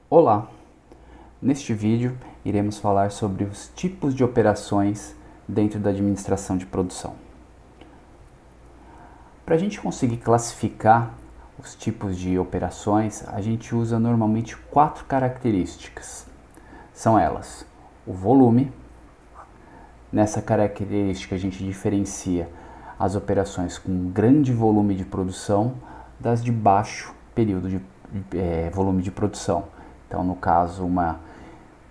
Olá! Neste vídeo iremos falar sobre os tipos de operações dentro da administração de produção. Para a gente conseguir classificar os tipos de operações, a gente usa normalmente 4 características. São elas: o volume. Nessa característica a gente diferencia as operações com grande volume de produção das de baixo período de volume de produção. Então, no caso,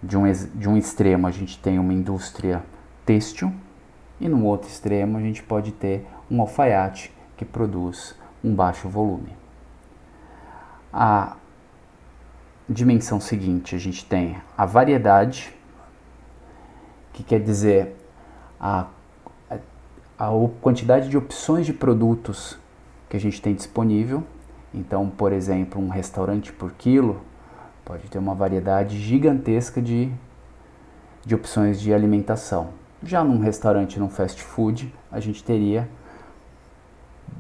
de um extremo a gente tem uma indústria têxtil e no outro extremo a gente pode ter um alfaiate que produz um baixo volume. A dimensão seguinte, a gente tem a variedade, que quer dizer a quantidade de opções de produtos que a gente tem disponível. Então, por exemplo, um restaurante por quilo pode ter uma variedade gigantesca de opções de alimentação. Já num restaurante, num fast food, a gente teria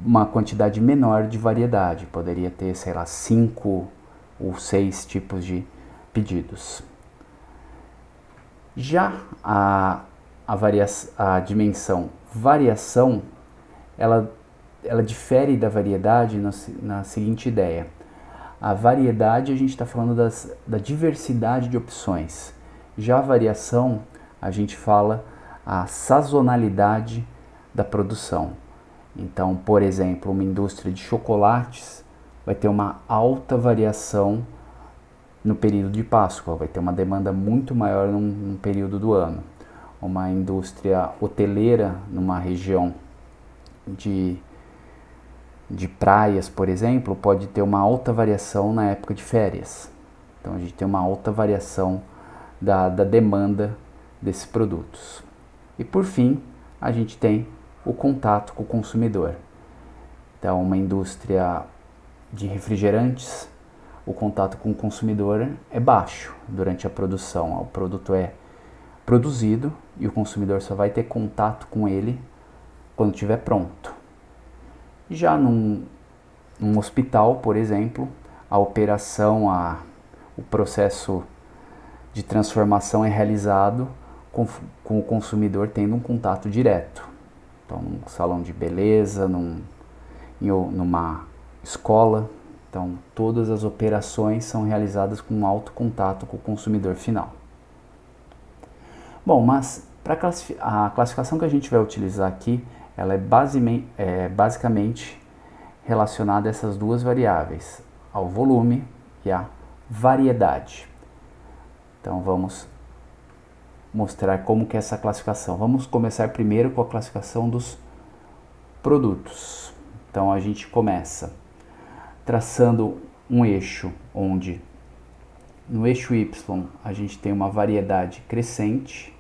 uma quantidade menor de variedade. Poderia ter, sei lá, 5 ou 6 tipos de pedidos. Já a dimensão variação, ela difere da variedade na seguinte ideia. A variedade, a gente está falando da diversidade de opções. Já a variação, a gente fala a sazonalidade da produção. Então, por exemplo, uma indústria de chocolates vai ter uma alta variação no período de Páscoa, vai ter uma demanda muito maior num período do ano. Uma indústria hoteleira numa região de praias, por exemplo, pode ter uma alta variação na época de férias. Então a gente tem uma alta variação da demanda desses produtos. E por fim, a gente tem o contato com o consumidor. Então, uma indústria de refrigerantes, o contato com o consumidor é baixo durante a produção. O produto é produzido e o consumidor só vai ter contato com ele quando estiver pronto. Já num hospital, por exemplo, a operação, o processo de transformação é realizado com o consumidor tendo um contato direto. Então, num salão de beleza, numa escola. Então, todas as operações são realizadas com alto contato com o consumidor final. Bom, mas a classificação que a gente vai utilizar aqui, ela é basicamente relacionada a essas duas variáveis, ao volume e à variedade. Então vamos mostrar como que é essa classificação. Vamos começar primeiro com a classificação dos produtos. Então a gente começa traçando um eixo onde no eixo Y a gente tem uma variedade crescente.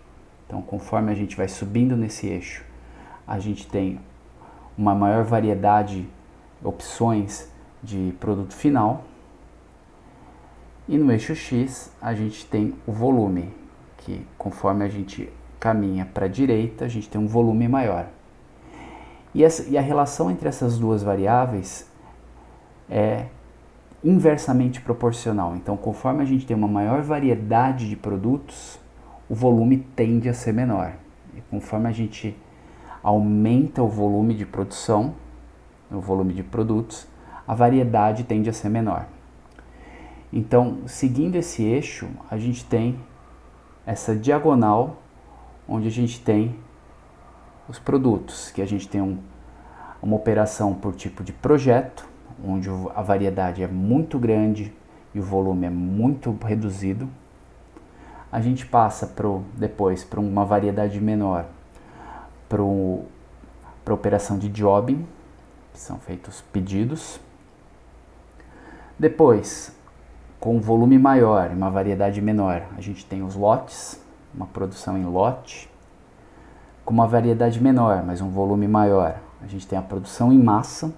Então, conforme a gente vai subindo nesse eixo, a gente tem uma maior variedade, opções de produto final. E no eixo X, a gente tem o volume, que conforme a gente caminha para a direita, a gente tem um volume maior. E a relação entre essas duas variáveis é inversamente proporcional. Então, conforme a gente tem uma maior variedade de produtos, o volume tende a ser menor. E conforme a gente aumenta o volume de produção, o volume de produtos, a variedade tende a ser menor. Então, seguindo esse eixo, a gente tem essa diagonal, onde a gente tem os produtos, que a gente tem uma operação por tipo de projeto, onde a variedade é muito grande e o volume é muito reduzido. A gente passa depois para uma variedade menor, para a operação de jobbing, que são feitos pedidos. Depois, com um volume maior e uma variedade menor, a gente tem os lotes, uma produção em lote. Com uma variedade menor, mas um volume maior, a gente tem a produção em massa.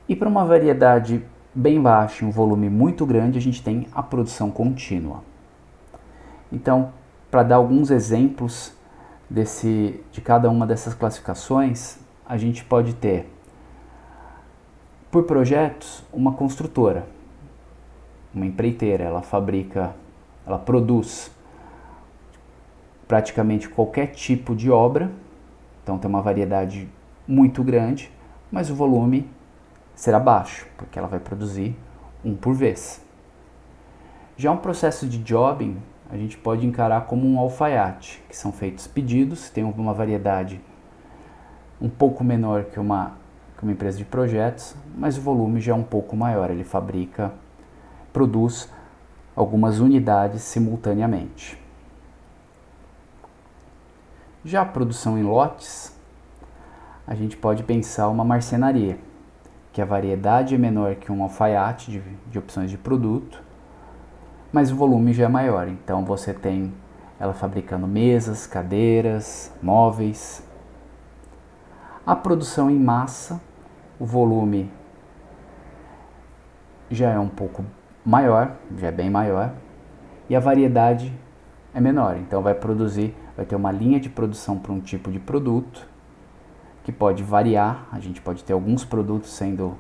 E para uma variedade bem baixa e um volume muito grande, a gente tem a produção contínua. Então, para dar alguns exemplos de cada uma dessas classificações, a gente pode ter, por projetos, uma construtora. uma empreiteira, ela produz praticamente qualquer tipo de obra, então tem uma variedade muito grande, mas o volume será baixo, porque ela vai produzir um por vez. Já um processo de jobbing, a gente pode encarar como um alfaiate, que são feitos pedidos, tem uma variedade um pouco menor que uma empresa de projetos, mas o volume já é um pouco maior, ele produz algumas unidades simultaneamente. Já a produção em lotes, a gente pode pensar uma marcenaria, que a variedade é menor que um alfaiate de opções de produto, mas o volume já é maior. Então você tem ela fabricando mesas, cadeiras, móveis. A produção em massa, o volume já é um pouco maior, já é bem maior, e a variedade é menor. Então vai ter uma linha de produção para um tipo de produto, que pode variar. A gente pode ter alguns produtos sendo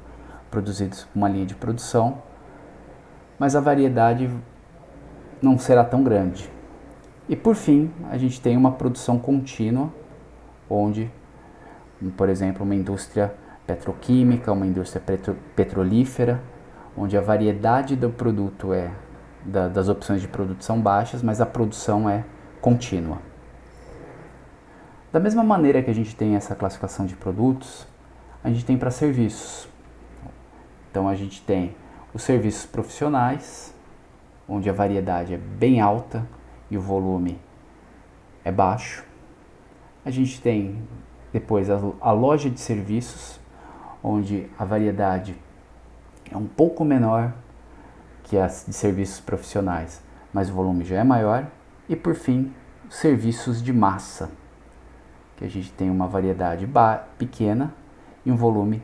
produzidos por uma linha de produção, mas a variedade não será tão grande. E por fim, a gente tem uma produção contínua, onde, por exemplo, uma indústria petroquímica, uma indústria petrolífera, onde a variedade do produto das opções de produto são baixas, mas a produção é contínua. Da mesma maneira que a gente tem essa classificação de produtos, a gente tem para serviços. Então a gente tem os serviços profissionais, onde a variedade é bem alta e o volume é baixo. A gente tem depois a loja de serviços, onde a variedade é um pouco menor que as de serviços profissionais, mas o volume já é maior. E por fim, os serviços de massa, que a gente tem uma variedade pequena e um volume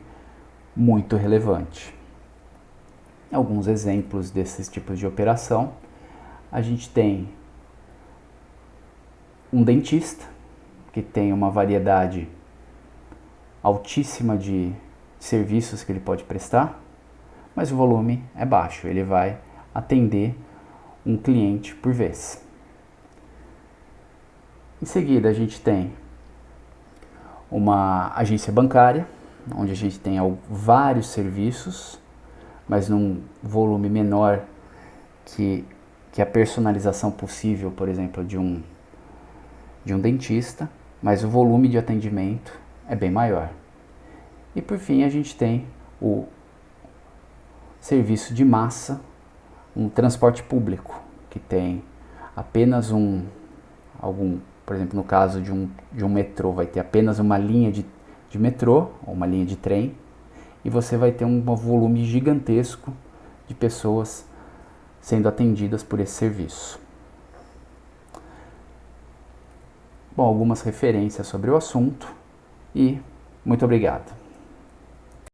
muito relevante. Alguns exemplos desses tipos de operação: a gente tem um dentista, que tem uma variedade altíssima de serviços que ele pode prestar, mas o volume é baixo, ele vai atender um cliente por vez. Em seguida, a gente tem uma agência bancária, onde a gente tem vários serviços, mas num volume menor que a personalização possível, por exemplo, de um dentista, mas o volume de atendimento é bem maior. E por fim, a gente tem o serviço de massa, um transporte público, que tem apenas por exemplo, no caso de um metrô, vai ter apenas uma linha de metrô, ou uma linha de trem, e você vai ter um volume gigantesco de pessoas sendo atendidas por esse serviço. Bom, algumas referências sobre o assunto e muito obrigado.